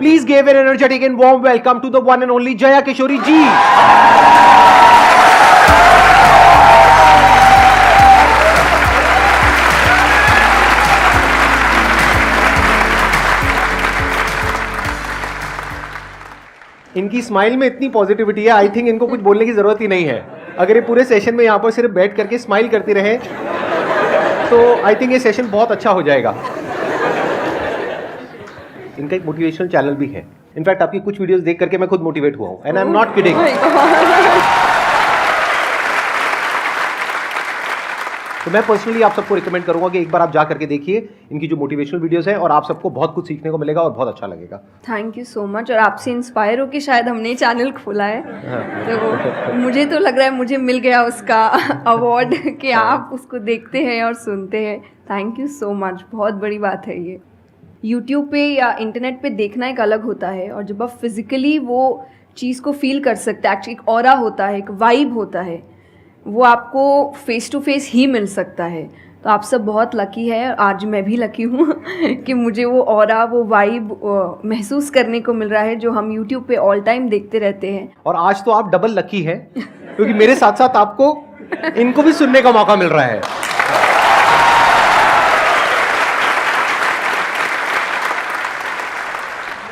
Please give an energetic and warm welcome to the one and only Jaya Kishori ji. इनकी smile में इतनी positivity है, I think इनको कुछ बोलने की जरूरत ही नहीं है. अगर ये पूरे सेशन में यहाँ पर सिर्फ बैठ करके स्माइल करती रहे तो आई थिंक ये सेशन बहुत अच्छा हो जाएगा. इनका एक मोटिवेशनल चैनल भी है. इनफैक्ट आपकी कुछ वीडियोस देख करके मैं खुद मोटिवेट हुआ हूँ, and I am not kidding. तो मैं पर्सनली आप सबको रिकमेंड करूंगा कि एक बार आप जा करके देखिए इनकी जो मोटिवेशनल वीडियोस हैं, और आप सबको बहुत कुछ सीखने को मिलेगा और बहुत अच्छा लगेगा. Thank you so much. और आपसे इंस्पायर होकर शायद हमने चैनल खोला है. तो मुझे तो लग रहा है मुझे मिल गया उसका अवार्ड कि आप उसको देखते हैं और सुनते हैं. Thank you so much. बहुत बड़ी बात है ये. यूट्यूब पे या इंटरनेट पे देखना एक अलग होता है, और जब आप फिजिकली वो चीज़ को फील कर सकते हैं, एक्चुअली एक ऑरा होता है, एक वाइब होता है, वो आपको फेस टू फेस ही मिल सकता है. तो आप सब बहुत लकी है. आज मैं भी लकी हूँ कि मुझे वो ऑरा, वो वाइब महसूस करने को मिल रहा है जो हम यूट्यूब पे ऑल टाइम देखते रहते हैं. और आज तो आप डबल लकी हैं क्योंकि मेरे साथ साथ आपको इनको भी सुनने का मौका मिल रहा है.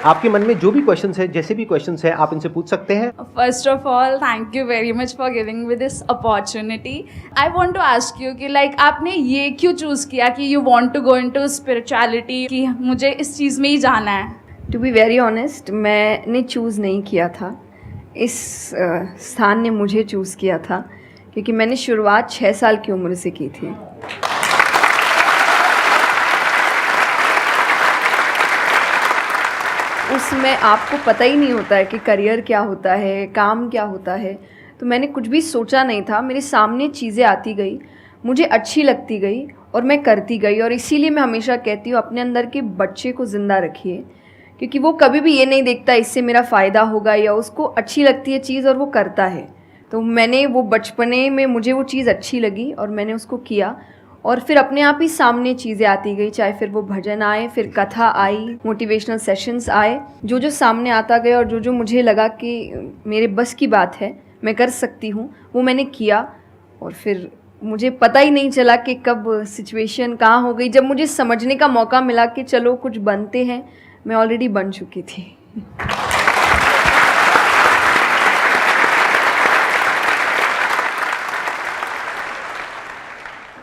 आपके मन में जो भी क्वेश्चंस है, जैसे भी क्वेश्चंस है, आप इनसे पूछ सकते हैं. First of all, thank you very much for giving me this opportunity. I want to ask you कि like आपने ये क्यों चूज़ किया कि you want to go into spirituality, कि मुझे इस चीज़ में ही जाना है. टू बी वेरी ऑनेस्ट, मैंने चूज़ नहीं किया था. इस स्थान ने मुझे चूज़ किया था, क्योंकि मैंने शुरुआत 6 साल की उम्र से की थी. उसमें आपको पता ही नहीं होता है कि करियर क्या होता है, काम क्या होता है. तो मैंने कुछ भी सोचा नहीं था. मेरे सामने चीज़ें आती गई, मुझे अच्छी लगती गई और मैं करती गई. और इसीलिए मैं हमेशा कहती हूँ अपने अंदर के बच्चे को ज़िंदा रखिए, क्योंकि वो कभी भी ये नहीं देखता इससे मेरा फ़ायदा होगा, या उसको अच्छी लगती है चीज़ और वो करता है. तो मैंने वो बचपने में मुझे वो चीज़ अच्छी लगी और मैंने उसको किया, और फिर अपने आप ही सामने चीज़ें आती गई. चाहे फिर वो भजन आए, फिर कथा आई, मोटिवेशनल सेशंस आए, जो जो सामने आता गया और जो जो मुझे लगा कि मेरे बस की बात है, मैं कर सकती हूँ, वो मैंने किया. और फिर मुझे पता ही नहीं चला कि कब सिचुएशन कहाँ हो गई. जब मुझे समझने का मौका मिला कि चलो कुछ बनते हैं, मैं ऑलरेडी बन चुकी थी.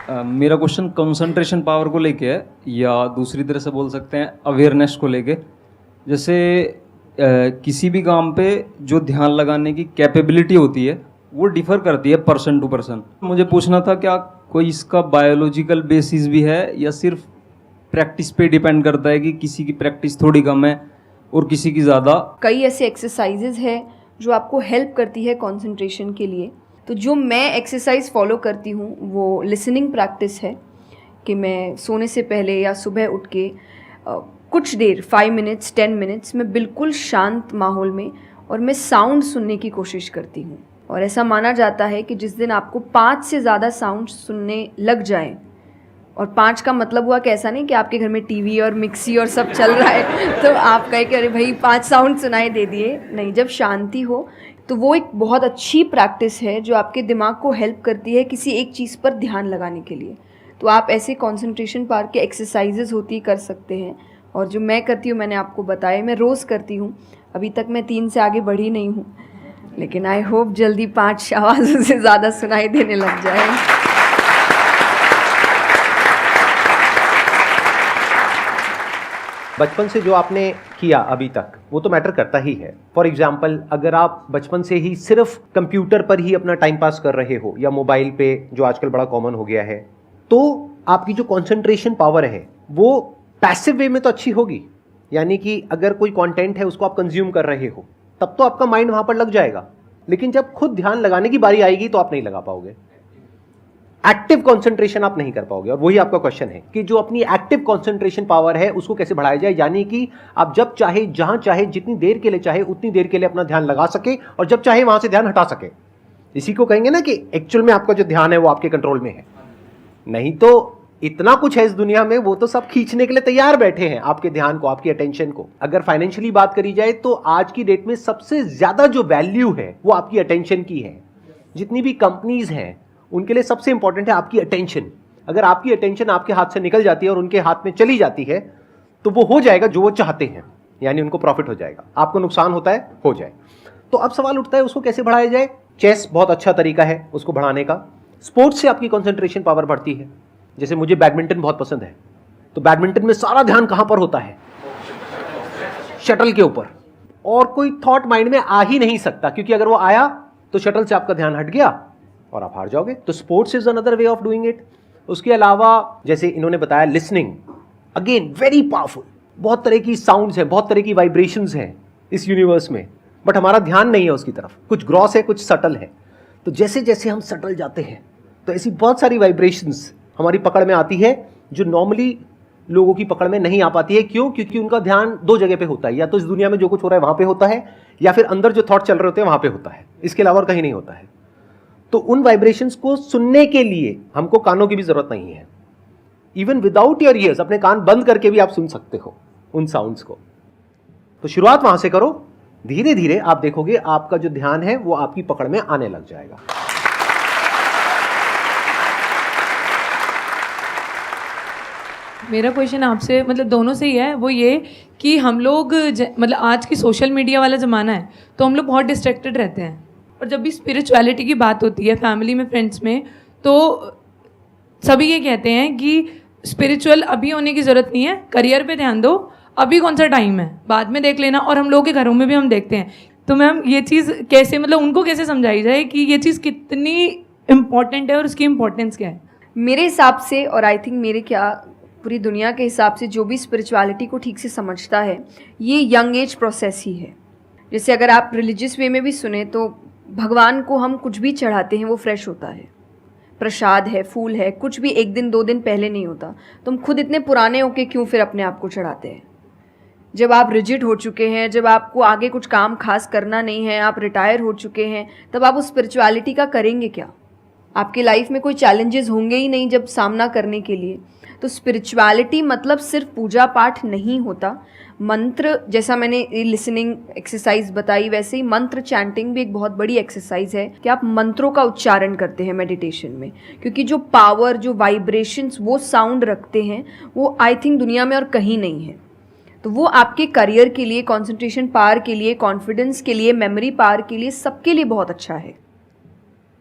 मेरा क्वेश्चन कंसंट्रेशन पावर को लेके है, या दूसरी तरह से बोल सकते हैं अवेयरनेस को लेके. जैसे किसी भी काम पे जो ध्यान लगाने की कैपेबिलिटी होती है वो डिफ़र करती है पर्सन टू पर्सन. मुझे पूछना था क्या कोई इसका बायोलॉजिकल बेसिस भी है, या सिर्फ प्रैक्टिस पे डिपेंड करता है कि किसी की प्रैक्टिस थोड़ी कम है और किसी की ज़्यादा. कई ऐसे एक्सरसाइजेज हैं जो आपको हेल्प करती है कंसंट्रेशन के लिए. तो जो मैं एक्सरसाइज फॉलो करती हूँ वो लिसनिंग प्रैक्टिस है, कि मैं सोने से पहले या सुबह उठ के कुछ देर 5 मिनट्स 10 मिनट्स मैं बिल्कुल शांत माहौल में और मैं साउंड सुनने की कोशिश करती हूँ. और ऐसा माना जाता है कि जिस दिन आपको 5 से ज़्यादा साउंड सुनने लग जाए, और 5 का मतलब हुआ कि ऐसा नहीं कि आपके घर में टीवी और मिक्सी और सब चल रहा है तो आप कहे कि अरे भाई 5 साउंड सुनाई दे दिए. नहीं, जब शांति हो तो वो एक बहुत अच्छी प्रैक्टिस है जो आपके दिमाग को हेल्प करती है किसी एक चीज़ पर ध्यान लगाने के लिए. तो आप ऐसे कंसंट्रेशन पावर के एक्सरसाइजेज होती कर सकते हैं, और जो मैं करती हूँ मैंने आपको बताया, मैं रोज़ करती हूँ. अभी तक मैं 3 से आगे बढ़ी नहीं हूँ, लेकिन आई होप जल्दी 5 आवाज़ों से ज़्यादा सुनाई देने लग जाए. बचपन से जो आपने किया अभी तक वो तो मैटर करता ही है. फॉर एग्जाम्पल, अगर आप बचपन से ही सिर्फ कंप्यूटर पर ही अपना टाइम पास कर रहे हो या मोबाइल पे, जो आजकल बड़ा कॉमन हो गया है, तो आपकी जो कंसंट्रेशन पावर है वो पैसिव वे में तो अच्छी होगी. यानी कि अगर कोई कंटेंट है उसको आप कंज्यूम कर रहे हो तब तो आपका माइंड वहां पर लग जाएगा, लेकिन जब खुद ध्यान लगाने की बारी आएगी तो आप नहीं लगा पाओगे. एक्टिव कंसंट्रेशन आप नहीं कर पाओगे. और वही आपका क्वेश्चन है कि जो अपनी एक्टिव कंसंट्रेशन पावर है उसको कैसे बढ़ाया जाए, यानी कि आप जब चाहे, जहां चाहे, जितनी देर के लिए चाहे उतनी देर के लिए अपना ध्यान लगा सके, और जब चाहे वहां से ध्यान हटा सके. इसी को कहेंगे ना कि एक्चुअल में आपका जो ध्यान है वो आपके कंट्रोल में है. नहीं तो इतना कुछ है इस दुनिया में, वो तो सब खींचने के लिए तैयार बैठे हैं आपके ध्यान को, आपकी अटेंशन को। अगर फाइनेंशियली बात करी जाए तो आज की डेट में सबसे ज्यादा जो वैल्यू है वो आपकी अटेंशन की है। जितनी भी कंपनीज हैं उनके लिए सबसे इंपॉर्टेंट है आपकी अटेंशन। अगर आपकी अटेंशन आपके हाथ से निकल जाती है और उनके हाथ में चली जाती है तो वो हो जाएगा जो वो चाहते हैं, यानी उनको प्रॉफिट हो जाएगा, आपको नुकसान होता है हो जाए। तो अब सवाल उठता है उसको कैसे बढ़ाया जाए। चेस बहुत अच्छा तरीका है उसको बढ़ाने का। स्पोर्ट्स से आपकी कंसंट्रेशन पावर बढ़ती है। जैसे मुझे बैडमिंटन बहुत पसंद है, तो बैडमिंटन में सारा ध्यान कहां पर होता है, शटल के ऊपर, और कोई थॉट माइंड में आ ही नहीं सकता, क्योंकि अगर वो आया तो शटल से आपका ध्यान हट गया और आप हार जाओगे। तो sports is another way of doing it. उसके अलावा जैसे इन्होंने बताया लिसनिंग, अगेन वेरी पावरफुल। बहुत तरह की साउंड्स हैं, बहुत तरह की वाइब्रेशंस हैं इस यूनिवर्स में, बट हमारा ध्यान नहीं है उसकी तरफ। कुछ ग्रॉस है, कुछ सटल है। तो जैसे जैसे हम सटल जाते हैं तो ऐसी बहुत सारी वाइब्रेशंस हमारी पकड़ में आती है जो नॉर्मली लोगों की पकड़ में नहीं आ पाती है। क्यों? क्योंकि उनका ध्यान दो जगह पे होता है, या तो इस दुनिया में जो कुछ हो रहा है वहां पे होता है, या फिर अंदर जो थॉट चल रहे होते हैं वहां पे होता है। इसके अलावा और कहीं नहीं होता है। तो उन वाइब्रेशंस को सुनने के लिए हमको कानों की भी जरूरत नहीं है। इवन विदाउट योर ईयर्स, अपने कान बंद करके भी आप सुन सकते हो उन साउंड्स को। तो शुरुआत वहां से करो, धीरे धीरे आप देखोगे आपका जो ध्यान है वो आपकी पकड़ में आने लग जाएगा। मेरा क्वेश्चन आपसे मतलब दोनों से ही है, वो ये कि हम लोग मतलब आज की सोशल मीडिया वाला ज़माना है तो हम लोग बहुत डिस्ट्रैक्टेड रहते हैं, और जब भी स्पिरिचुअलिटी की बात होती है फैमिली में, फ्रेंड्स में, तो सभी ये कहते हैं कि स्पिरिचुअल अभी होने की ज़रूरत नहीं है, करियर पे ध्यान दो, अभी कौन सा टाइम है, बाद में देख लेना। और हम लोगों के घरों में भी हम देखते हैं। तो मैम ये चीज़ कैसे, मतलब उनको कैसे समझाई जाए कि ये चीज़ कितनी इम्पॉर्टेंट है और उसकी इम्पोर्टेंस क्या है? मेरे हिसाब से, और आई थिंक मेरे क्या पूरी दुनिया के हिसाब से, जो भी स्पिरिचुअलिटी को ठीक से समझता है ये यंग एज प्रोसेस ही है। जैसे अगर आप रिलीजियस वे में भी सुने तो भगवान को हम कुछ भी चढ़ाते हैं वो फ्रेश होता है, प्रसाद है, फूल है, कुछ भी एक दिन दो दिन पहले नहीं होता। तुम खुद इतने पुराने होके क्यों फिर अपने आप को चढ़ाते हैं? जब आप रिजिड हो चुके हैं, जब आपको आगे कुछ काम खास करना नहीं है, आप रिटायर हो चुके हैं, तब आप उस स्पिरिचुअलिटी का करेंगे क्या? आपके लाइफ में कोई चैलेंजेस होंगे ही नहीं जब सामना करने के लिए। तो स्पिरिचुअलिटी मतलब सिर्फ पूजा पाठ नहीं होता। मंत्र, जैसा मैंने लिसनिंग एक्सरसाइज बताई, वैसे ही मंत्र चैंटिंग भी एक बहुत बड़ी एक्सरसाइज है कि आप मंत्रों का उच्चारण करते हैं मेडिटेशन में, क्योंकि जो पावर, जो वाइब्रेशंस वो साउंड रखते हैं वो आई थिंक दुनिया में और कहीं नहीं है। तो वो आपके करियर के लिए, कंसंट्रेशन पावर के लिए, कॉन्फिडेंस के लिए, मेमोरी पावर के लिए, सबके लिए बहुत अच्छा है।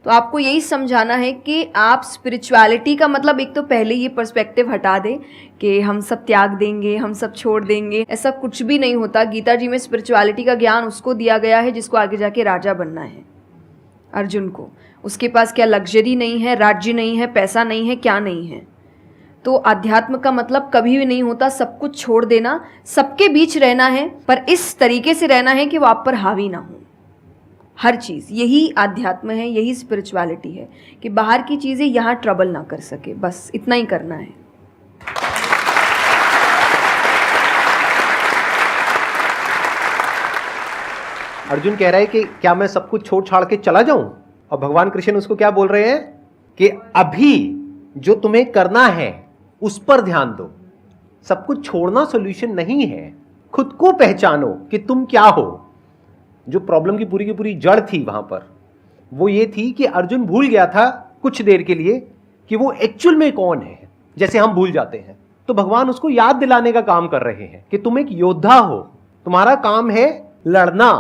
तो आपको यही समझाना है कि आप स्पिरिचुअलिटी का मतलब, एक तो पहले ये पर्सपेक्टिव हटा दें कि हम सब त्याग देंगे, हम सब छोड़ देंगे। ऐसा कुछ भी नहीं होता। गीता जी में स्पिरिचुअलिटी का ज्ञान उसको दिया गया है जिसको आगे जाके राजा बनना है, अर्जुन को। उसके पास क्या लग्जरी नहीं है, राज्य नहीं है, पैसा नहीं है, क्या नहीं है। तो अध्यात्म का मतलब कभी भी नहीं होता सब कुछ छोड़ देना, सबके बीच रहना है, पर इस तरीके से रहना है कि वो आप पर हावी ना हो हर चीज़। यही आध्यात्म है, यही स्पिरिचुअलिटी है कि बाहर की चीज़ें यहाँ ट्रबल ना कर सके, बस इतना ही करना है। अर्जुन कह रहा है कि क्या मैं सब कुछ छोड़ छाड़ के चला जाऊं? और भगवान कृष्ण उसको क्या बोल रहे हैं कि अभी जो तुम्हें करना है उस पर ध्यान दो। सब कुछ छोड़ना सॉल्यूशन नहीं है। खुद को पहचानो कि तुम क्या हो। जो प्रॉब्लम की पूरी जड़ थी वहां पर, वो ये थी कि अर्जुन भूल गया था कुछ देर के लिए कि वो एक्चुअल में कौन है, जैसे हम भूल जाते हैं। तो भगवान उसको याद दिलाने का काम कर रहे हैं कि तुम एक योद्धा हो, तुम्हारा काम है लड़ना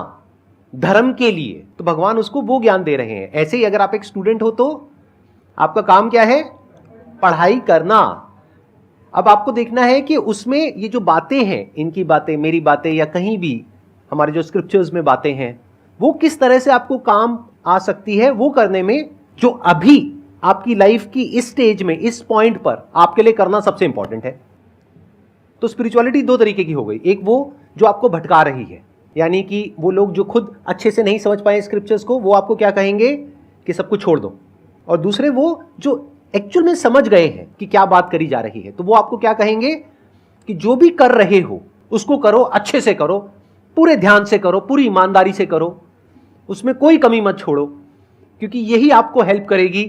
धर्म के लिए। तो भगवान उसको वो ज्ञान दे रहे हैं। ऐसे ही अगर आप एक स्टूडेंट हो तो आपका काम क्या है? पढ़ाई करना। अब आपको देखना है कि उसमें ये जो बातें हैं, इनकी बातें, मेरी बातें, या कहीं भी हमारे जो स्क्रिप्चर्स में बातें हैं, वो किस तरह से आपको काम आ सकती है वो करने में, जो अभी आपकी लाइफ की इस स्टेज में, इस पॉइंट पर आपके लिए करना सबसे इंपॉर्टेंट है। तो स्पिरिचुअलिटी दो तरीके की हो गई। एक वो जो आपको भटका रही है, यानी कि वो लोग जो खुद अच्छे से नहीं समझ पाए स्क्रिप्चर्स को, वो आपको क्या कहेंगे कि सब कुछ छोड़ दो। और दूसरे वो जो एक्चुअल में समझ गए हैं कि क्या बात करी जा रही है, तो वो आपको क्या कहेंगे कि जो भी कर रहे हो उसको करो, अच्छे से करो, पूरे ध्यान से करो, पूरी ईमानदारी से करो, उसमें कोई कमी मत छोड़ो, क्योंकि यही आपको हेल्प करेगी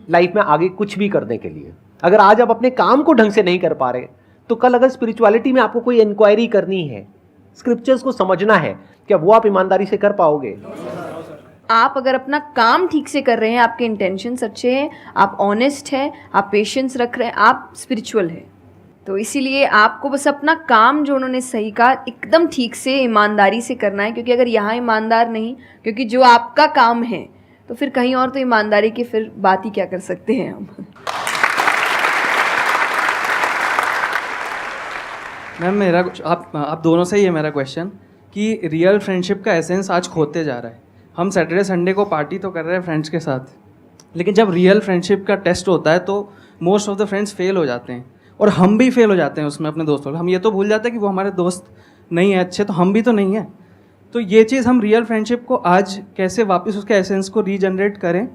लाइफ में आगे कुछ भी करने के लिए। अगर आज आप अपने काम को ढंग से नहीं कर पा रहे, तो कल अगर स्पिरिचुअलिटी में आपको कोई इंक्वायरी करनी है, स्क्रिप्चर्स को समझना है, क्या वो आप ईमानदारी से कर पाओगे? आप अगर अपना काम ठीक से कर रहे हैं, आपके इंटेंशंस अच्छे हैं, आप ऑनेस्ट हैं, आप पेशेंस रख रहे हैं, आप स्पिरिचुअल हैं। तो इसीलिए आपको बस अपना काम जो उन्होंने सही कहा एकदम ठीक से ईमानदारी से करना है, क्योंकि अगर यहाँ ईमानदार नहीं, क्योंकि जो आपका काम है तो फिर कहीं और तो ईमानदारी की फिर बात ही क्या कर सकते हैं हम। मैम मेरा आप दोनों से ही है मेरा क्वेश्चन कि रियल फ्रेंडशिप का एसेंस आज खोते जा रहा है। हम सैटरडे संडे को पार्टी तो कर रहे हैं फ्रेंड्स के साथ, लेकिन जब रियल फ्रेंडशिप का टेस्ट होता है तो most of the friends fail हो जाते हैं, और हम भी फेल हो जाते हैं उसमें अपने दोस्तों। हम ये तो भूल जाते हैं कि वो हमारे दोस्त नहीं है अच्छे, तो हम भी तो नहीं हैं। तो ये चीज़ हम रियल फ्रेंडशिप को आज कैसे वापस उसके एसेंस को रीजनरेट करें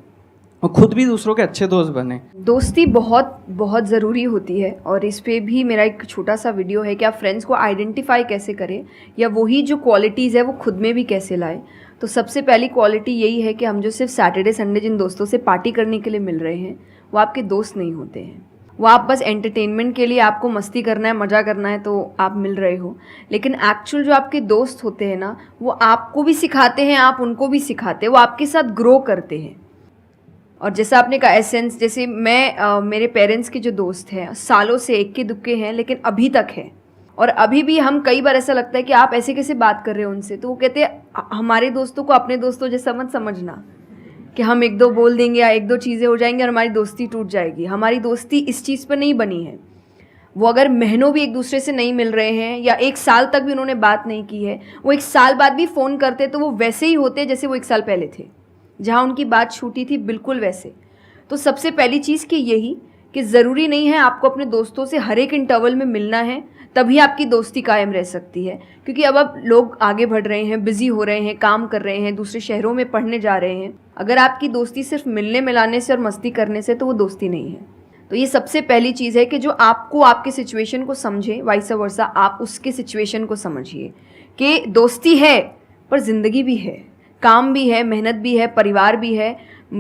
और खुद भी दूसरों के अच्छे दोस्त बने। दोस्ती बहुत बहुत ज़रूरी होती है, और इस पे भी मेरा एक छोटा सा वीडियो है कि आप फ्रेंड्स को आइडेंटिफाई कैसे करें, या वही जो क्वालिटीज़ है वो खुद में भी कैसे लाएं। तो सबसे पहली क्वालिटी यही है कि हम जो सिर्फ सैटरडे संडे जिन दोस्तों से पार्टी करने के लिए मिल रहे हैं, वो आपके दोस्त नहीं होते हैं। वो आप बस एंटरटेनमेंट के लिए, आपको मस्ती करना है, मज़ा करना है तो आप मिल रहे हो, लेकिन एक्चुअल जो आपके दोस्त होते हैं ना, वो आपको भी सिखाते हैं, आप उनको भी सिखाते हैं, वो आपके साथ ग्रो करते हैं। और जैसा आपने कहा एसेंस, जैसे मैं मेरे पेरेंट्स के जो दोस्त हैं सालों से इक्के दुक्के हैं, लेकिन अभी तक है, और अभी भी हम कई बार ऐसा लगता है कि आप ऐसे कैसे बात कर रहे हो उनसे, तो वो कहते हैं हमारे दोस्तों को अपने दोस्तों जैसा मत समझना कि हम एक दो बोल देंगे या एक दो चीज़ें हो जाएंगी और हमारी दोस्ती टूट जाएगी। हमारी दोस्ती इस चीज़ पर नहीं बनी है। वो अगर महीनों भी एक दूसरे से नहीं मिल रहे हैं या एक साल तक भी उन्होंने बात नहीं की है, वो एक साल बाद भी फ़ोन करते तो वो वैसे ही होते जैसे वो एक साल पहले थे, जहाँ उनकी बात छूटी थी बिल्कुल वैसे। तो सबसे पहली चीज़ कि यही कि ज़रूरी नहीं है आपको अपने दोस्तों से हर एक इंटरवल में मिलना है तभी आपकी दोस्ती कायम रह सकती है, क्योंकि अब लोग आगे बढ़ रहे हैं, बिजी हो रहे हैं, काम कर रहे हैं, दूसरे शहरों में पढ़ने जा रहे हैं। अगर आपकी दोस्ती सिर्फ मिलने मिलाने से और मस्ती करने से, तो वो दोस्ती नहीं है। तो ये सबसे पहली चीज़ है कि जो आपको आपके सिचुएशन को समझे, वाइस वर्सा आप उसके सिचुएशन को समझिए कि दोस्ती है पर ज़िंदगी भी है, काम भी है, मेहनत भी है, परिवार भी है।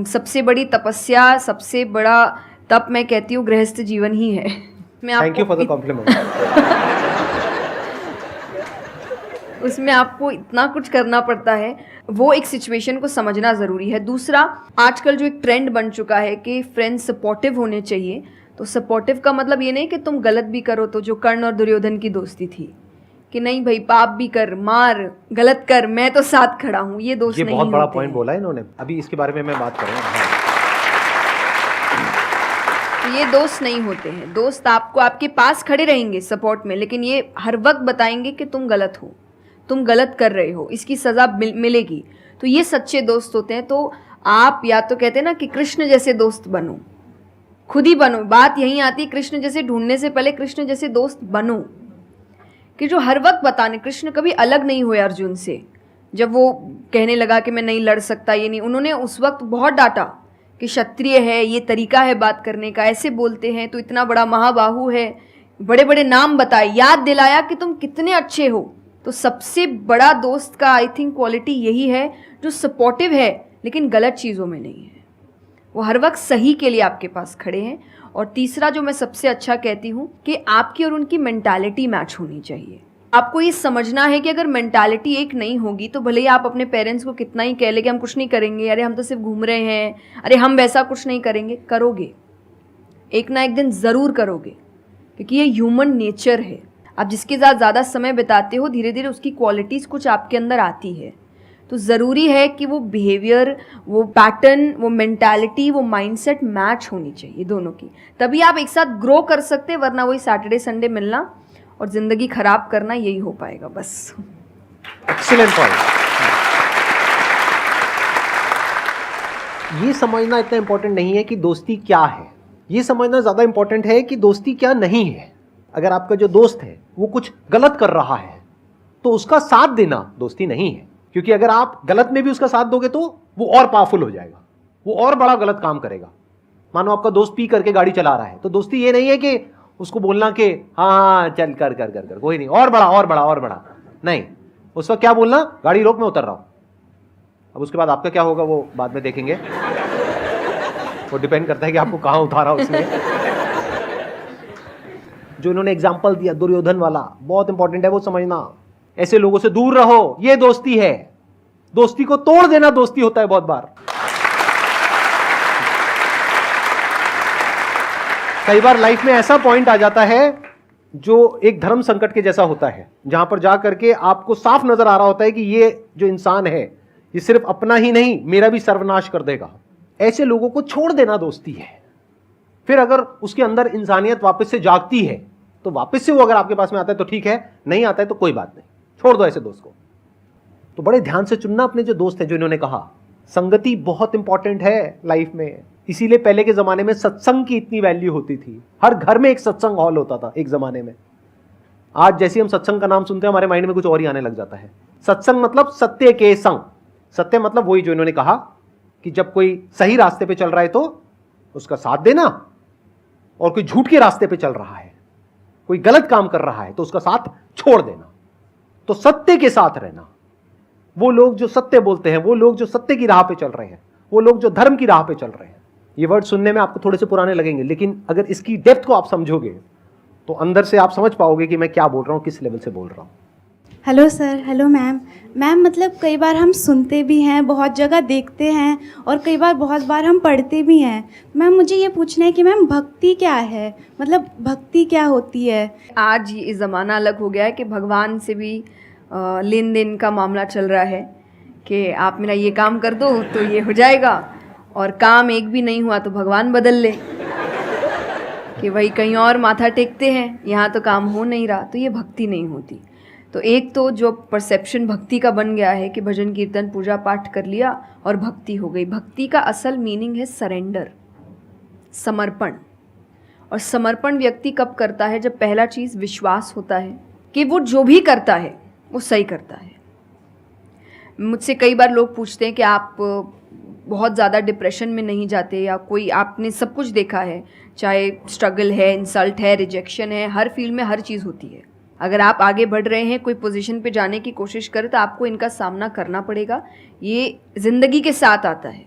सबसे बड़ी तपस्या, सबसे बड़ा तप मैं कहती हूँ गृहस्थ जीवन ही है। Thank you for the compliment. उसमें आपको इतना कुछ करना पड़ता है, वो एक सिचुएशन को समझना ज़रूरी है। दूसरा, आजकल जो एक ट्रेंड बन चुका है कि फ्रेंड्स सपोर्टिव होने चाहिए, तो सपोर्टिव का मतलब ये नहीं कि तुम गलत भी करो, तो जो कर्ण और दुर्योधन की दोस्ती थी कि नहीं भाई पाप भी कर, मार, गलत कर, मैं तो साथ खड़ा हूँ, ये दोस्त नहीं होते। ये बहुत बड़ा पॉइंट बोला है इन्होंने, अभी इसके बारे में मैं बात करूँगा। ये दोस्त नहीं होते हैं। दोस्त आपको आपके पास खड़े रहेंगे सपोर्ट में, लेकिन ये हर वक्त बताएंगे कि तुम गलत हो, तुम गलत कर रहे हो, इसकी सज़ा मिलेगी। तो ये सच्चे दोस्त होते हैं। तो आप या तो कहते हैं ना कि कृष्ण जैसे दोस्त बनो, खुद ही बनो। बात यहीं आती है, कृष्ण जैसे ढूंढने से पहले कृष्ण जैसे दोस्त बनो, कि जो हर वक्त बताने। कृष्ण कभी अलग नहीं हुए अर्जुन से। जब वो कहने लगा कि मैं नहीं लड़ सकता, ये नहीं, उन्होंने उस वक्त बहुत डांटा कि क्षत्रिय है, ये तरीका है बात करने का, ऐसे बोलते हैं तो इतना बड़ा महाबाहु है, बड़े बड़े नाम बताए, याद दिलाया कि तुम कितने अच्छे हो। तो सबसे बड़ा दोस्त का आई थिंक क्वालिटी यही है, जो सपोर्टिव है लेकिन गलत चीज़ों में नहीं है, वो हर वक्त सही के लिए आपके पास खड़े हैं। और तीसरा जो मैं सबसे अच्छा कहती हूँ कि आपकी और उनकी मेंटालिटी मैच होनी चाहिए। आपको ये समझना है कि अगर मेंटालिटी एक नहीं होगी तो भले ही आप अपने पेरेंट्स को कितना ही कह ले कि हम कुछ नहीं करेंगे, अरे हम तो सिर्फ घूम रहे हैं, अरे हम वैसा कुछ नहीं करेंगे, करोगे, एक ना एक दिन ज़रूर करोगे, क्योंकि ये ह्यूमन नेचर है। आप जिसके साथ ज़्यादा समय बिताते हो, धीरे धीरे उसकी क्वालिटीज़ कुछ आपके अंदर आती है। तो ज़रूरी है कि वो बिहेवियर, वो पैटर्न, वो मेंटालिटी, वो माइंडसेट मैच होनी चाहिए दोनों की, तभी आप एक साथ ग्रो कर सकते, वरना वही सैटरडे संडे मिलना और ज़िंदगी ख़राब करना, यही हो पाएगा बस। Excellent point. ये समझना इतना इंपॉर्टेंट नहीं है कि दोस्ती क्या है, ये समझना ज़्यादा इंपॉर्टेंट है कि दोस्ती क्या नहीं है। अगर आपका जो दोस्त है वो कुछ गलत कर रहा है तो उसका साथ देना दोस्ती नहीं है, क्योंकि अगर आप गलत में भी उसका साथ दोगे तो वो और पावरफुल हो जाएगा, वो और बड़ा गलत काम करेगा। मानो आपका दोस्त पी करके गाड़ी चला रहा है, तो दोस्ती ये नहीं है कि उसको बोलना कि हाँ चल कर कर कर कर कोई नहीं, और बड़ा और बड़ा और बड़ा नहीं। उस वक्त क्या बोलना, गाड़ी रोक, मैं उतर रहा हूं। अब उसके बाद आपका क्या होगा वो बाद में देखेंगे, वो डिपेंड करता है कि आपको कहाँ उतारा उसने। जो इन्होंने एग्जाम्पल दिया दुर्योधन वाला, बहुत इंपॉर्टेंट है वो समझना। ऐसे लोगों से दूर रहो, ये दोस्ती है। दोस्ती को तोड़ देना दोस्ती होता है बहुत बार। कई बार लाइफ में ऐसा पॉइंट आ जाता है जो एक धर्म संकट के जैसा होता है, जहां पर जा करके आपको साफ नजर आ रहा होता है कि ये जो इंसान है ये सिर्फ अपना ही नहीं मेरा भी सर्वनाश कर देगा। ऐसे लोगों को छोड़ देना दोस्ती है। फिर अगर उसके अंदर इंसानियत वापस से जागती है तो वापस से वो अगर आपके पास में आता है तो ठीक है, नहीं आता है तो कोई बात नहीं, छोड़ दो ऐसे दोस्त को। तो बड़े ध्यान से चुनना अपने जो दोस्त है। जो इन्होंने कहा संगति बहुत इंपॉर्टेंट है लाइफ में, इसीलिए पहले के जमाने में सत्संग की इतनी वैल्यू होती थी। हर घर में एक सत्संग हॉल होता था एक जमाने में। आज जैसे हम सत्संग का नाम सुनते हैं हमारे माइंड में कुछ और ही आने लग जाता है। सत्संग मतलब सत्य के संग। सत्य मतलब वही जो इन्होंने कहा कि जब कोई सही रास्ते पे चल रहा है तो उसका साथ देना, और कोई झूठ के रास्ते पे चल रहा है, कोई गलत काम कर रहा है तो उसका साथ छोड़ देना। तो सत्य के साथ रहना, वो लोग जो सत्य बोलते हैं, वो लोग जो सत्य की राह पे चल रहे हैं, वो लोग जो धर्म की राह पे चल रहे हैं। ये वर्ड सुनने में आपको थोड़े से पुराने लगेंगे, लेकिन अगर इसकी डेप्थ को आप समझोगे तो अंदर से आप समझ पाओगे कि मैं क्या बोल रहा हूं, किस लेवल से बोल रहा हूं। Hello sir, hello ma'am. Ma'am मतलब कई बार हम सुनते भी हैं, बहुत जगह देखते हैं, और कई बार बहुत बार हम पढ़ते भी हैं। मैम मुझे ये पूछना है कि मैम भक्ति क्या है, मतलब भक्ति क्या होती है? आज ये ज़माना अलग हो गया है कि भगवान से भी लेन देन का मामला चल रहा है कि आप मेरा ये काम कर दो तो ये हो जाएगा, और काम एक भी नहीं हुआ तो भगवान बदल ले, कि वही कहीं और माथा टेकते हैं, यहाँ तो काम हो नहीं रहा। तो ये भक्ति नहीं होती। तो एक तो जो परसेप्शन भक्ति का बन गया है कि भजन कीर्तन पूजा पाठ कर लिया और भक्ति हो गई। भक्ति का असल मीनिंग है सरेंडर, समर्पण। और समर्पण व्यक्ति कब करता है? जब पहला चीज़ विश्वास होता है कि वो जो भी करता है वो सही करता है। मुझसे कई बार लोग पूछते हैं कि आप बहुत ज़्यादा डिप्रेशन में नहीं जाते, या कोई आपने सब कुछ देखा है, चाहे स्ट्रगल है, इंसल्ट है, रिजेक्शन है, हर फील्ड में हर चीज़ होती है। अगर आप आगे बढ़ रहे हैं, कोई पोजीशन पे जाने की कोशिश करें तो आपको इनका सामना करना पड़ेगा। ये ज़िंदगी के साथ आता है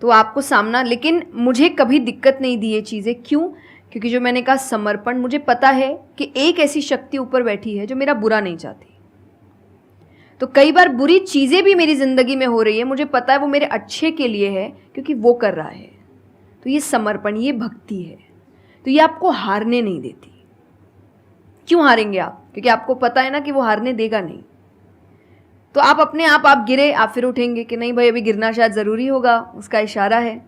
तो आपको सामना, लेकिन मुझे कभी दिक्कत नहीं दी ये चीज़ें। क्यों? क्योंकि जो मैंने कहा समर्पण, मुझे पता है कि एक ऐसी शक्ति ऊपर बैठी है जो मेरा बुरा नहीं चाहती। तो कई बार बुरी चीज़ें भी मेरी ज़िंदगी में हो रही है, मुझे पता है वो मेरे अच्छे के लिए है क्योंकि वो कर रहा है। तो ये समर्पण, ये भक्ति है। तो ये आपको हारने नहीं देती। क्यों हारेंगे आप? क्योंकि आपको पता है ना कि वो हारने देगा नहीं। तो आप अपने आप गिरे, आप फिर उठेंगे कि नहीं भाई अभी गिरना शायद ज़रूरी होगा, उसका इशारा है,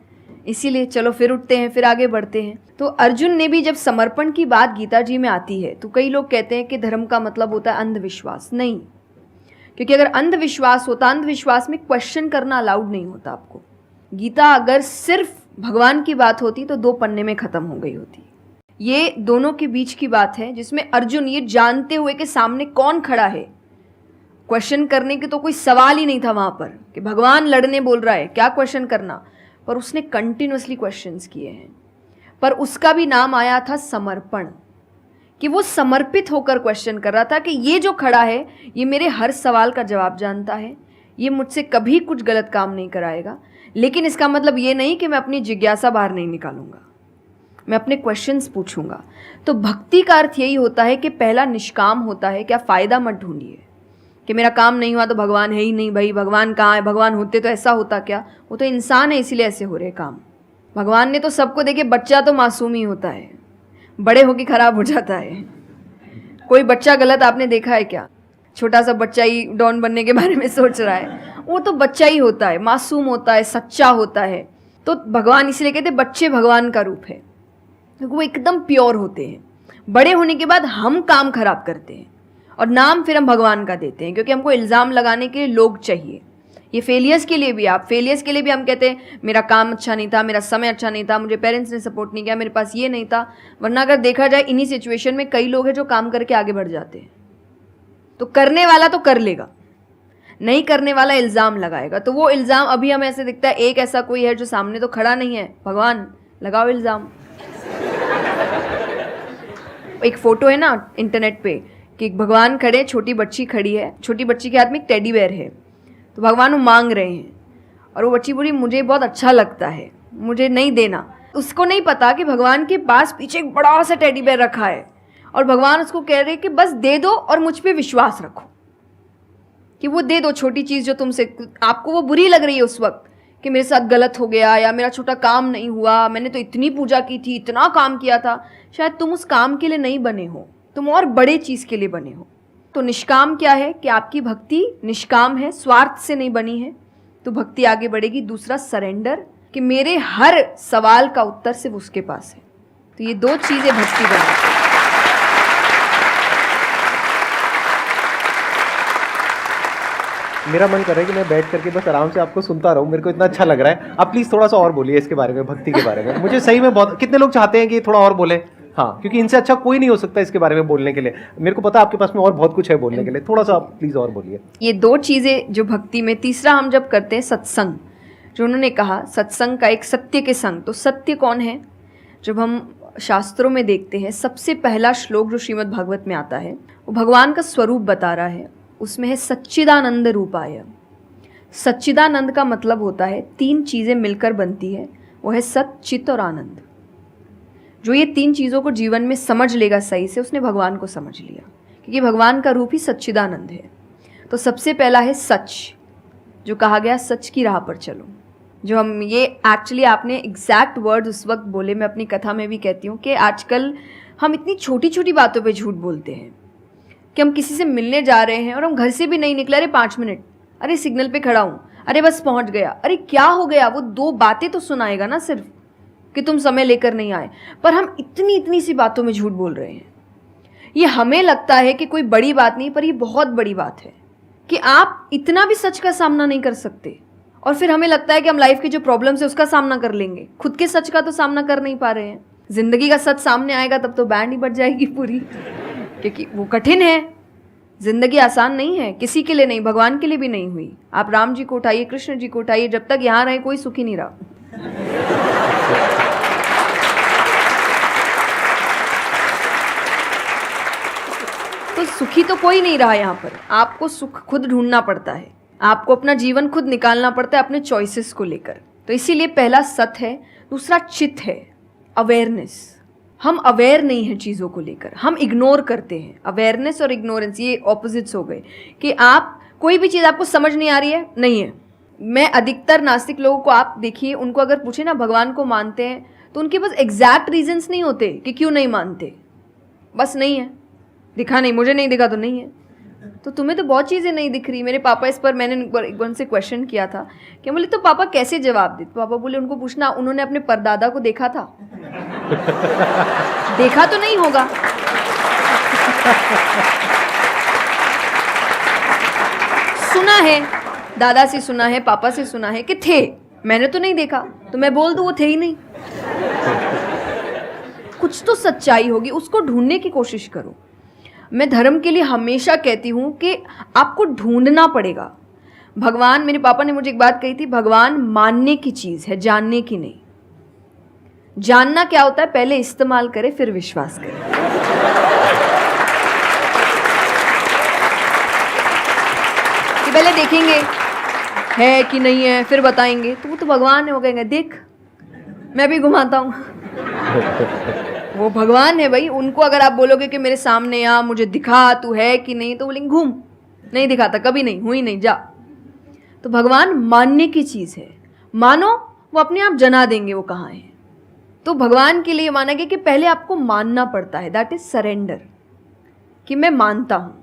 इसीलिए चलो फिर उठते हैं, फिर आगे बढ़ते हैं। तो अर्जुन ने भी जब समर्पण की बात गीता जी में आती है तो कई लोग कहते हैं कि धर्म का मतलब होता है अंधविश्वास। नहीं, क्योंकि अगर अंधविश्वास होता, अंधविश्वास में क्वेश्चन करना अलाउड नहीं होता आपको। गीता अगर सिर्फ भगवान की बात होती तो 2 पन्ने में ख़त्म हो गई होती। ये दोनों के बीच की बात है जिसमें अर्जुन ये जानते हुए कि सामने कौन खड़ा है, क्वेश्चन करने के तो कोई सवाल ही नहीं था वहाँ पर कि भगवान लड़ने बोल रहा है, क्या क्वेश्चन करना, पर उसने कंटिन्यूसली क्वेश्चंस किए हैं। पर उसका भी नाम आया था समर्पण, कि वो समर्पित होकर क्वेश्चन कर रहा था कि ये जो खड़ा है ये मेरे हर सवाल का जवाब जानता है, ये मुझसे कभी कुछ गलत काम नहीं कराएगा। लेकिन इसका मतलब ये नहीं कि मैं अपनी जिज्ञासा बाहर नहीं निकालूंगा, मैं अपने क्वेश्चंस पूछूंगा। तो भक्ति का अर्थ यही होता है कि पहला निष्काम होता है। क्या फ़ायदा मत ढूंढिए कि मेरा काम नहीं हुआ तो भगवान है ही नहीं। भाई भगवान कहाँ है? भगवान होते तो ऐसा होता क्या? वो तो इंसान है इसीलिए ऐसे हो रहे काम। भगवान ने तो सबको देखे, बच्चा तो मासूम ही होता है, बड़े होके खराब हो जाता है। कोई बच्चा गलत आपने देखा है क्या? छोटा सा बच्चा ही डॉन बनने के बारे में सोच रहा है, वो तो बच्चा ही होता है, मासूम होता है, सच्चा होता है। तो भगवान इसलिए कहते हैं बच्चे भगवान का रूप है, क्योंकि वो एकदम प्योर होते हैं। बड़े होने के बाद हम काम खराब करते हैं और नाम फिर हम भगवान का देते हैं, क्योंकि हमको इल्ज़ाम लगाने के लिए लोग चाहिए। ये फेलियर्स के लिए भी, आप फेलियर्स के लिए भी हम कहते हैं मेरा काम अच्छा नहीं था, मेरा समय अच्छा नहीं था, मुझे पेरेंट्स ने सपोर्ट नहीं किया, मेरे पास ये नहीं था। वरना अगर देखा जाए इन्हीं सिचुएशन में कई लोग हैं जो काम करके आगे बढ़ जाते हैं। तो करने वाला तो कर लेगा, नहीं करने वाला इल्ज़ाम लगाएगा। तो वो इल्ज़ाम अभी हमें ऐसे दिखता है एक ऐसा कोई है जो सामने तो खड़ा नहीं है, भगवान लगाओ इल्ज़ाम। एक फ़ोटो है ना इंटरनेट पे कि भगवान खड़े, छोटी बच्ची खड़ी है, छोटी बच्ची के हाथ में एक टेडी बेयर है, तो भगवान वो मांग रहे हैं और वो बच्ची बोली मुझे बहुत अच्छा लगता है, मुझे नहीं देना। उसको नहीं पता कि भगवान के पास पीछे एक बड़ा सा टेडी बेयर रखा है और भगवान उसको कह रहे कि बस दे दो और मुझ पे विश्वास रखो कि वो दे दो छोटी चीज़ जो तुमसे आपको वो बुरी लग रही है उस वक्त कि मेरे साथ गलत हो गया या मेरा छोटा काम नहीं हुआ, मैंने तो इतनी पूजा की थी, इतना काम किया था। शायद तुम उस काम के लिए नहीं बने हो, तुम और बड़े चीज़ के लिए बने हो। तो निष्काम क्या है कि आपकी भक्ति निष्काम है, स्वार्थ से नहीं बनी है, तो भक्ति आगे बढ़ेगी। दूसरा सरेंडर, कि मेरे हर सवाल का उत्तर सिर्फ उसके पास है। तो ये दो चीज़ें भक्ति बनाती है। मेरा मन कर रहा है कि मैं बैठ करके बस आराम से आपको सुनता रहूं, मेरे को इतना अच्छा लग रहा है। आप प्लीज थोड़ा सा और बोलिए इसके बारे में, भक्ति के बारे में। मुझे सही में बहुत, कितने लोग चाहते हैं कि थोड़ा और बोले? हाँ, क्योंकि इनसे अच्छा कोई नहीं हो सकता इसके बारे में बोलने के लिए। मेरे को पता है आपके पास में और बहुत कुछ है बोलने के लिए, थोड़ा सा प्लीज और बोलिए। ये दो चीज़ें जो भक्ति में। तीसरा हम जब करते हैं सत्संग, जो उन्होंने कहा सत्संग का एक सत्य के संग, तो सत्य कौन है? जब हम शास्त्रों में देखते हैं सबसे पहला श्लोक जो श्रीमद् भागवत में आता है वो भगवान का स्वरूप बता रहा है। उसमें है सच्चिदानंद रूपाय। सच्चिदानंद का मतलब होता है तीन चीज़ें मिलकर बनती है, वो है सत, चित और आनंद। जो ये तीन चीज़ों को जीवन में समझ लेगा सही से, उसने भगवान को समझ लिया, क्योंकि भगवान का रूप ही सच्चिदानंद है। तो सबसे पहला है सच, जो कहा गया सच की राह पर चलो। जो हम ये एक्चुअली आपने एग्जैक्ट वर्ड उस वक्त बोले, मैं अपनी कथा में भी कहती हूँ कि आजकल हम इतनी छोटी छोटी बातों पे झूठ बोलते हैं कि हम किसी से मिलने जा रहे हैं और हम घर से भी नहीं निकले, अरे 5 मिनट, अरे सिग्नल पे खड़ा हूँ, अरे बस पहुँच गया, अरे क्या हो गया, वो 2 बातें तो सुनाएगा ना सिर्फ कि तुम समय लेकर नहीं आए, पर हम इतनी इतनी सी बातों में झूठ बोल रहे हैं। ये हमें लगता है कि कोई बड़ी बात नहीं, पर ये बहुत बड़ी बात है कि आप इतना भी सच का सामना नहीं कर सकते, और फिर हमें लगता है कि हम लाइफ की जो प्रॉब्लम्स है उसका सामना कर लेंगे, खुद के सच का तो सामना कर नहीं पा रहे हैं। जिंदगी का सच सामने आएगा तब तो बैंड ही बज जाएगी पूरी, क्योंकि वो कठिन है। जिंदगी आसान नहीं है, किसी के लिए नहीं, भगवान के लिए भी नहीं हुई। आप राम जी को उठाइए, कृष्ण जी को उठाइए, जब तक यहाँ रहे कोई सुखी नहीं रहा। तो सुखी तो कोई नहीं रहा यहाँ पर। आपको सुख खुद ढूंढना पड़ता है, आपको अपना जीवन खुद निकालना पड़ता है अपने चॉइसेस को लेकर। तो इसीलिए पहला सत है। दूसरा चित है, अवेयरनेस। हम अवेयर नहीं हैं चीज़ों को लेकर, हम इग्नोर करते हैं। अवेयरनेस और इग्नोरेंस ये ऑपोजिट्स हो गए कि आप कोई भी चीज़ आपको समझ नहीं आ रही है, नहीं है। मैं अधिकतर नास्तिक लोगों को आप देखिए, उनको अगर पूछे ना भगवान को मानते हैं, तो उनके पास एग्जैक्ट रीजंस नहीं होते कि क्यों नहीं मानते, बस नहीं है, दिखा नहीं, मुझे नहीं दिखा तो नहीं है। तो तुम्हें तो बहुत चीज़ें नहीं दिख रही। मेरे पापा इस पर मैंने एक बार उनसे क्वेश्चन किया था कि बोले तो पापा कैसे जवाब दे? तो पापा बोले उनको पूछना उन्होंने अपने परदादा को देखा था। देखा तो नहीं होगा, सुना है, दादा से सुना है, पापा से सुना है कि थे, मैंने तो नहीं देखा, तो मैं बोल दूं वो थे ही नहीं। कुछ तो सच्चाई होगी, उसको ढूंढने की कोशिश करो। मैं धर्म के लिए हमेशा कहती हूँ कि आपको ढूंढना पड़ेगा। भगवान, मेरे पापा ने मुझे एक बात कही थी, भगवान मानने की चीज़ है, जानने की नहीं। जानना क्या होता है? पहले इस्तेमाल करे फिर विश्वास करे। कि पहले देखेंगे है कि नहीं है, फिर बताएंगे। तो वो तो भगवान है, वो कहेंगे देख मैं भी घुमाता हूँ। वो भगवान है भाई। उनको अगर आप बोलोगे कि मेरे सामने आ, मुझे दिखा तू है कि नहीं, तो बोलेंगे घूम, नहीं दिखाता, कभी नहीं हुई, नहीं जा। तो भगवान मानने की चीज़ है, मानो वो अपने आप जना देंगे वो कहाँ है। तो भगवान के लिए माना गया कि पहले आपको मानना पड़ता है, दैट इज सरेंडर, कि मैं मानता हूँ,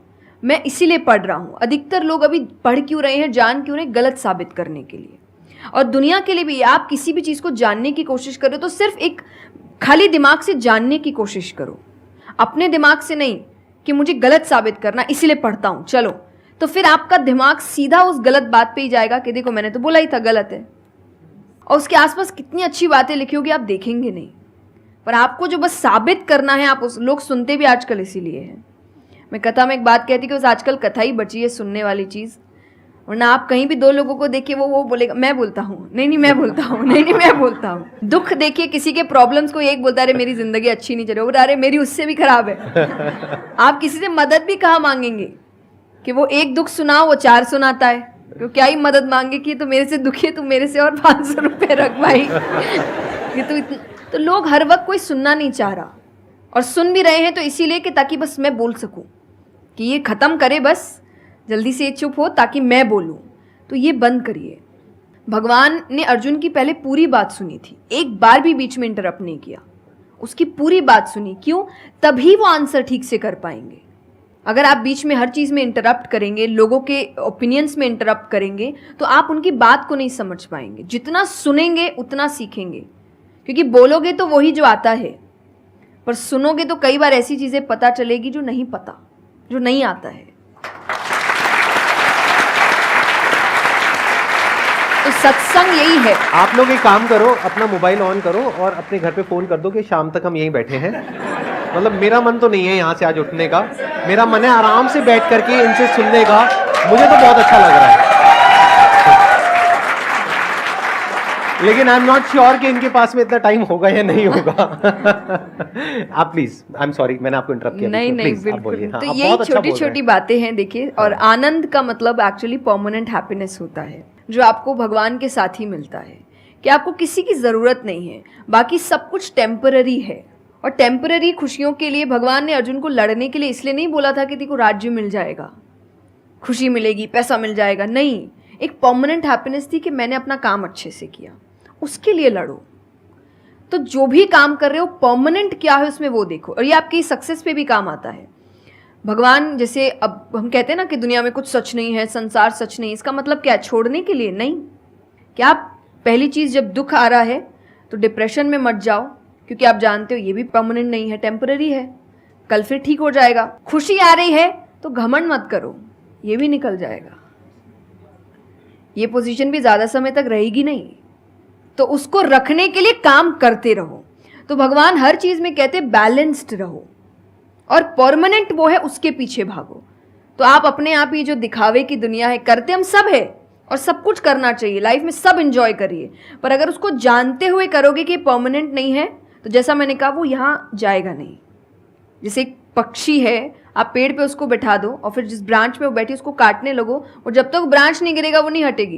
मैं इसीलिए पढ़ रहा हूँ। अधिकतर लोग अभी पढ़ क्यों रहे हैं, जान क्यों रहे, गलत साबित करने के लिए। और दुनिया के लिए भी, आप किसी भी चीज़ को जानने की कोशिश करो तो सिर्फ एक खाली दिमाग से जानने की कोशिश करो, अपने दिमाग से नहीं कि मुझे गलत साबित करना इसीलिए पढ़ता हूँ चलो। तो फिर आपका दिमाग सीधा उस गलत बात पे ही जाएगा कि देखो मैंने तो बोला ही था गलत है, और उसके आसपास कितनी अच्छी बातें लिखी होगी आप देखेंगे नहीं। पर आपको जो बस साबित करना है, आप उस लोग सुनते भी आजकल इसीलिए हैं। मैं कथा में एक बात कहती कि उस आजकल कथा ही बची है सुनने वाली चीज़, वरना आप कहीं भी 2 लोगों को देखिए वो बोलेगा मैं बोलता हूँ, नहीं मैं बोलता हूँ, नहीं मैं बोलता हूँ। दुख देखिए किसी के, प्रॉब्लम्स को एक बोलता है अरे मेरी जिंदगी अच्छी नहीं चल रही, अरे मेरी उससे भी खराब है। आप किसी से मदद भी कहाँ मांगेंगे कि वो एक दुख सुनाओ वो 4 सुनाता है, तो क्या ही मदद मांगे कि तो मेरे से दुखी है, तू मेरे से और 500 रुपये रख भाई। ये तो तो लोग हर वक्त कोई सुनना नहीं चाह रहा, और सुन भी रहे हैं तो इसीलिए कि ताकि बस मैं बोल सकूं, कि ये ख़त्म करे, बस जल्दी से ये चुप हो ताकि मैं बोलूं। तो ये बंद करिए। भगवान ने अर्जुन की पहले पूरी बात सुनी थी, एक बार भी बीच में इंटरप्ट नहीं किया, उसकी पूरी बात सुनी। क्यों? तभी वो आंसर ठीक से कर पाएंगे। अगर आप बीच में हर चीज़ में इंटरप्ट करेंगे, लोगों के ओपिनियंस में इंटरप्ट करेंगे, तो आप उनकी बात को नहीं समझ पाएंगे। जितना सुनेंगे उतना सीखेंगे, क्योंकि बोलोगे तो वही जो आता है, पर सुनोगे तो कई बार ऐसी चीज़ें पता चलेगी जो नहीं पता, जो नहीं आता है। तो सत्संग यही है। आप लोग एक काम करो, अपना मोबाइल ऑन करो और अपने घर पे फोन कर दो कि शाम तक हम यहीं बैठे हैं। मतलब मेरा मन तो नहीं है यहाँ से आज उठने का, मेरा मन है आराम से बैठ करके इनसे सुनने का। मुझे तो बहुत अच्छा लग रहा है, लेकिन आई एम नॉट श्योर कि इनके पास में इतना टाइम होगा या नहीं होगा। आप प्लीज, आई एम सॉरी मैंने आपको इंटरप्ट किया। नहीं नहीं, आप बोलिए। बिल्कुल। हाँ, तो आप यही बहुत अच्छा छोटी बोल रहे हैं। छोटी बातें हैं, देखिए। और आनंद का मतलब एक्चुअली परमानेंट हैप्पीनेस होता है, जो आपको भगवान के साथ ही मिलता है, कि आपको किसी की ज़रूरत नहीं है, बाकी सब कुछ टेम्पररी है। और टेम्पररी खुशियों के लिए भगवान ने अर्जुन को लड़ने के लिए इसलिए नहीं बोला था कि तेरे को राज्य मिल जाएगा, खुशी मिलेगी, पैसा मिल जाएगा। नहीं, एक परमानेंट हैप्पीनेस थी कि मैंने अपना काम अच्छे से किया, उसके लिए लड़ो। तो जो भी काम कर रहे हो परमानेंट क्या है उसमें वो देखो, और ये आपकी सक्सेस पे भी काम आता है। भगवान, जैसे अब हम कहते हैं ना कि दुनिया में कुछ सच नहीं है, संसार सच नहीं, इसका मतलब क्या? छोड़ने के लिए नहीं। क्या आप पहली चीज़, जब दुख आ रहा है तो डिप्रेशन में मत जाओ, क्योंकि आप जानते हो ये भी परमानेंट नहीं है, टेम्पररी है, कल फिर ठीक हो जाएगा। खुशी आ रही है तो घमंड मत करो, ये भी निकल जाएगा, ये पोजीशन भी ज़्यादा समय तक रहेगी नहीं, तो उसको रखने के लिए काम करते रहो। तो भगवान हर चीज़ में कहते बैलेंस्ड रहो, और परमानेंट वो है उसके पीछे भागो। तो आप अपने आप ही जो दिखावे की दुनिया है, करते हम सब है और सब कुछ करना चाहिए लाइफ में, सब एंजॉय करिए, पर अगर उसको जानते हुए करोगे कि परमानेंट नहीं है, तो जैसा मैंने कहा वो यहाँ जाएगा नहीं। जैसे एक पक्षी है, आप पेड़ पे उसको बैठा दो और फिर जिस ब्रांच पे वो बैठी उसको काटने लगो, और जब तक ब्रांच नहीं गिरेगा वो नहीं हटेगी,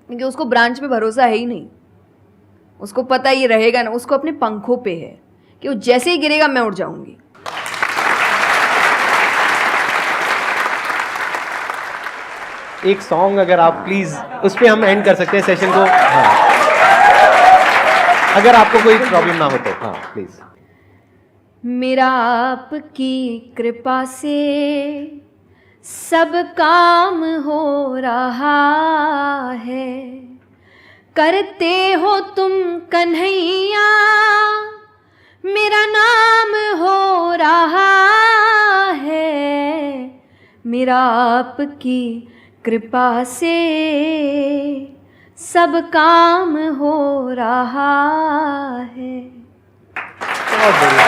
क्योंकि उसको ब्रांच पे भरोसा है ही नहीं। उसको पता ये रहेगा ना, उसको अपने पंखों पे है कि वो जैसे ही गिरेगा मैं उड़ जाऊंगी। एक सॉन्ग अगर आप प्लीज, उस पे हम एंड कर सकते हैं सेशन को। हाँ। अगर आपको कोई प्रॉब्लम ना हो तो हाँ प्लीज। मेरा आपकी कृपा से सब काम हो रहा है, करते हो तुम कन्हैया, मेरा नाम हो रहा है। मेरा आपकी कृपा से सब काम हो रहा है। बहुत बढ़िया।